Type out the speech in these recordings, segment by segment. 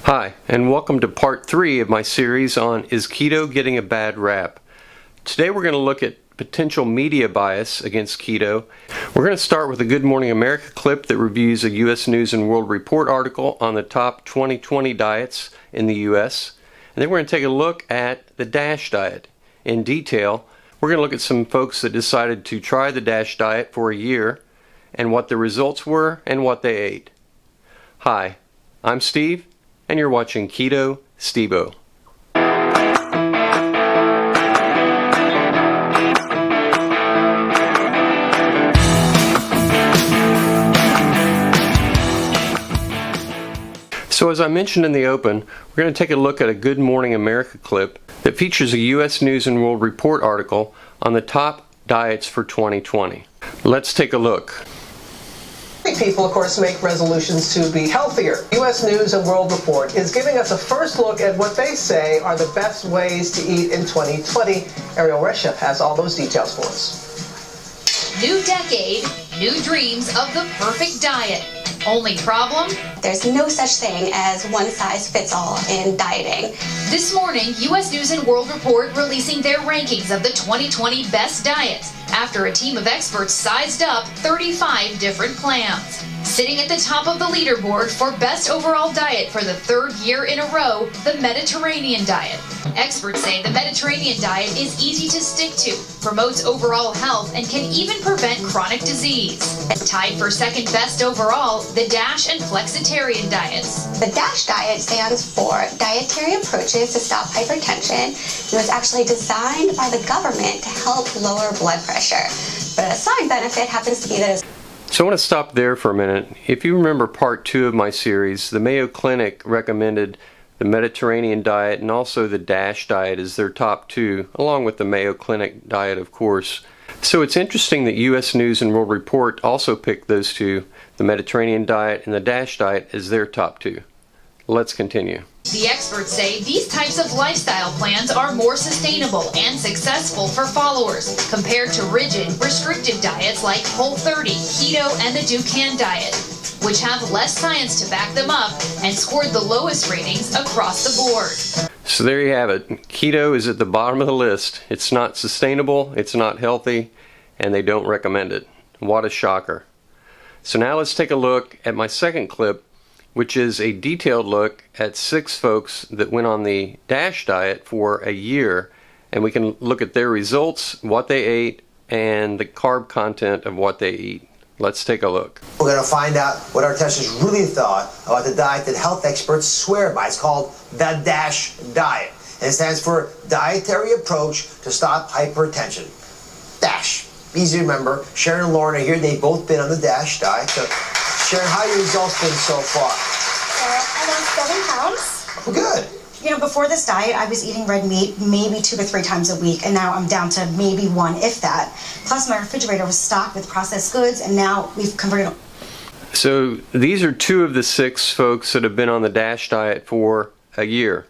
Hi, and welcome to part 3 of my series on Is Keto Getting a Bad Rap? Today we're going to look at potential media bias against keto. We're going to start with a Good Morning America clip that reviews a U.S. News & World Report article on the top 2020 diets in the U.S. And then we're going to take a look at the DASH diet in detail. We're going to look at some folks that decided to try the DASH diet for a year and what the results were and what they ate. Hi, I'm Steve, and you're watching Keto Steveo. So as I mentioned in the open, we're going to take a look at a Good Morning America clip that features a U.S. News & World Report article on the top diets for 2020. Let's take a look. People, of course, make resolutions to be healthier. U.S. News & World Report is giving us a first look at what they say are the best ways to eat in 2020. Ariel Resha has all those details for us. New decade, new dreams of the perfect diet. Only problem? There's no such thing as one size fits all in dieting. This morning, U.S. News & World Report releasing their rankings of the 2020 best diets after a team of experts sized up 35 different plans. Sitting at the top of the leaderboard for best overall diet for the third year in a row, the Mediterranean diet. Experts say the Mediterranean diet is easy to stick to, promotes overall health, and can even prevent chronic disease. Tied for second best overall, the DASH and Flexitarian diets. The DASH diet stands for Dietary Approaches to Stop Hypertension. It was actually designed by the government to help lower blood pressure. But a side benefit happens to be that it's So I want to stop there for a minute. If you remember part 2 of my series, the Mayo Clinic recommended the Mediterranean diet and also the DASH diet as their top 2, along with the Mayo Clinic diet, of course. So it's interesting that U.S. News & World Report also picked those two, the Mediterranean diet and the DASH diet, as their top 2. Let's continue. The experts say these types of lifestyle plans are more sustainable and successful for followers compared to rigid, restrictive diets like Whole30, Keto, and the Dukan diet, which have less science to back them up and scored the lowest ratings across the board. So there you have it. Keto is at the bottom of the list. It's not sustainable, it's not healthy, and they don't recommend it. What a shocker. So now let's take a look at my second clip, which is a detailed look at 6 folks that went on the DASH diet for a year, and we can look at their results, what they ate, and the carb content of what they eat. Let's take a look. We're going to find out what our testers really thought about the diet that health experts swear by. It's called the DASH diet, and it stands for Dietary Approach to Stop Hypertension. DASH. Easy to remember. Sharon and Lauren are here. They've both been on the DASH diet. So, Sharon, how are your results been so far? I lost 7 pounds. Well, good. You know, before this diet, I was eating red meat maybe 2 to 3 times a week, and now I'm down to maybe 1, if that. Plus, my refrigerator was stocked with processed goods, and now we've converted. So these are 2 of the 6 folks that have been on the DASH diet for a year.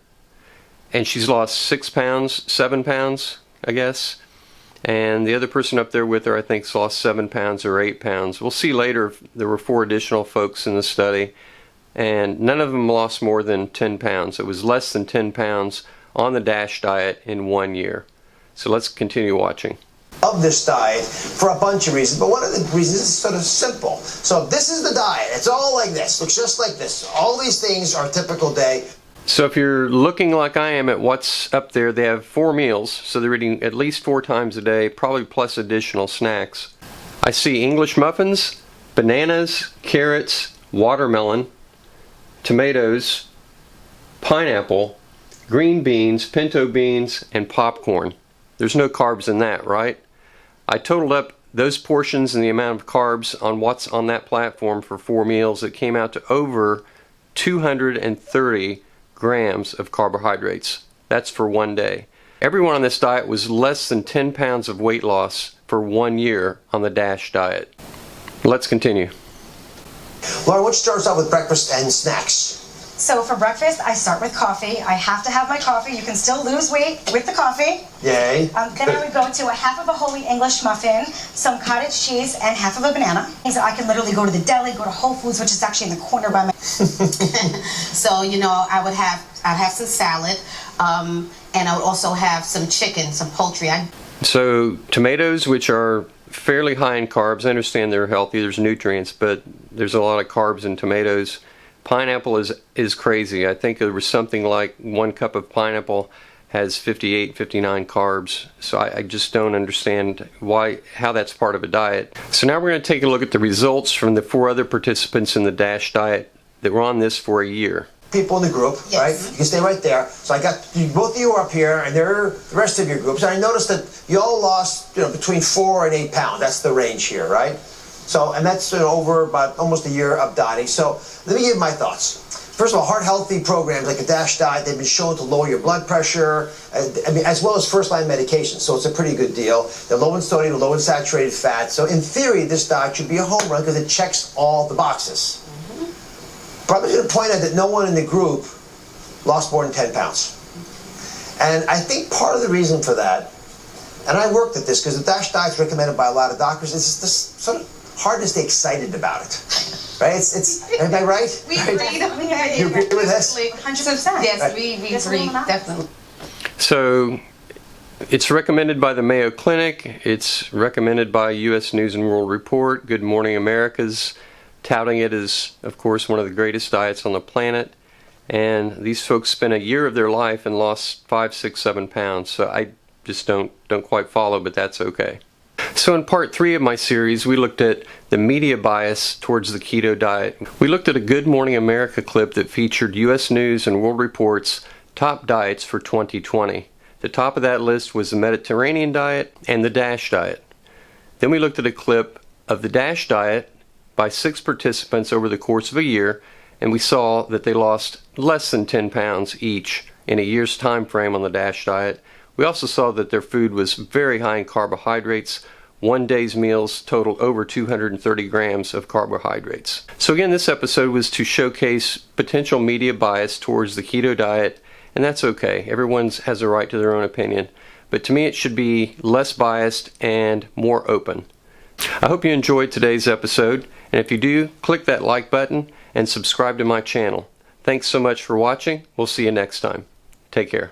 And she's lost 6 pounds, 7 pounds, I guess. And the other person up there with her, I think, has lost 7 pounds or 8 pounds. We'll see later if there were 4 additional folks in the study. And none of them lost more than 10 pounds. It was less than 10 pounds on the DASH diet in 1 year. So let's continue watching. Of this diet for a bunch of reasons, but one of the reasons is sort of simple. So this is the diet. It's all like this. Looks just like this. All these things are a typical day. So if you're looking like I am at what's up there, they have 4 meals. So they're eating at least 4 times a day, probably plus additional snacks. I see English muffins, bananas, carrots, watermelon, tomatoes, pineapple, green beans, pinto beans, and popcorn. There's no carbs in that, right? I totaled up those portions and the amount of carbs on what's on that platform for 4 meals. It came out to over 230 grams of carbohydrates. That's for 1 day. Everyone on this diet was less than 10 pounds of weight loss for 1 year on the DASH diet. Let's continue. Laura, what starts out with breakfast and snacks? So for breakfast, I start with coffee. I have to have my coffee. You can still lose weight with the coffee. Yay. Then I would go to a half of a whole wheat English muffin, some cottage cheese, and half of a banana. Means that I can literally go to the deli, go to Whole Foods, which is actually in the corner by my... So, you know, I'd have some salad, and I would also have some chicken, some poultry. So tomatoes, which are fairly high in carbs, I understand they're healthy, there's nutrients, but there's a lot of carbs in tomatoes. Pineapple is crazy. I think there was something like 1 cup of pineapple has 58, 59 carbs. So I just don't understand how that's part of a diet. So now we're going to take a look at the results from the 4 other participants in the DASH diet that were on this for a year. People in the group, Yes. right? You can stay right there. So I got both of you are up here, and they're the rest of your groups. And I noticed that you all lost, between 4 and 8 pounds. That's the range here, right? So, and that's over about almost a year of dieting. So let me give my thoughts. First of all, heart-healthy programs like the DASH diet, they've been shown to lower your blood pressure, as well as first-line medication. So it's a pretty good deal. They're low in sodium, low in saturated fat. So in theory, this diet should be a home run because it checks all the boxes. But I'm going to point out that no one in the group lost more than 10 pounds. And I think part of the reason for that, and I worked at this because the DASH diet is recommended by a lot of doctors, is this sort of hard to stay excited about it. Right? Am I right? We right? agree. You agree with this? 100%. Yes, we agree, definitely. So it's recommended by the Mayo Clinic. It's recommended by U.S. News and World Report, Good Morning America's touting it as, of course, one of the greatest diets on the planet. And these folks spent a year of their life and lost 5, 6, 7 pounds. So I just don't quite follow, but that's okay. So in part 3 of my series, we looked at the media bias towards the keto diet. We looked at a Good Morning America clip that featured U.S. News and World Report's top diets for 2020. The top of that list was the Mediterranean diet and the DASH diet. Then we looked at a clip of the DASH diet by 6 participants over the course of a year, and we saw that they lost less than 10 pounds each in a year's time frame on the DASH diet. We also saw that their food was very high in carbohydrates. One day's meals totaled over 230 grams of carbohydrates. So again, this episode was to showcase potential media bias towards the keto diet, and that's okay. Everyone has a right to their own opinion. But to me, it should be less biased and more open. I hope you enjoyed today's episode, and if you do, click that like button and subscribe to my channel. Thanks so much for watching. We'll see you next time. Take care.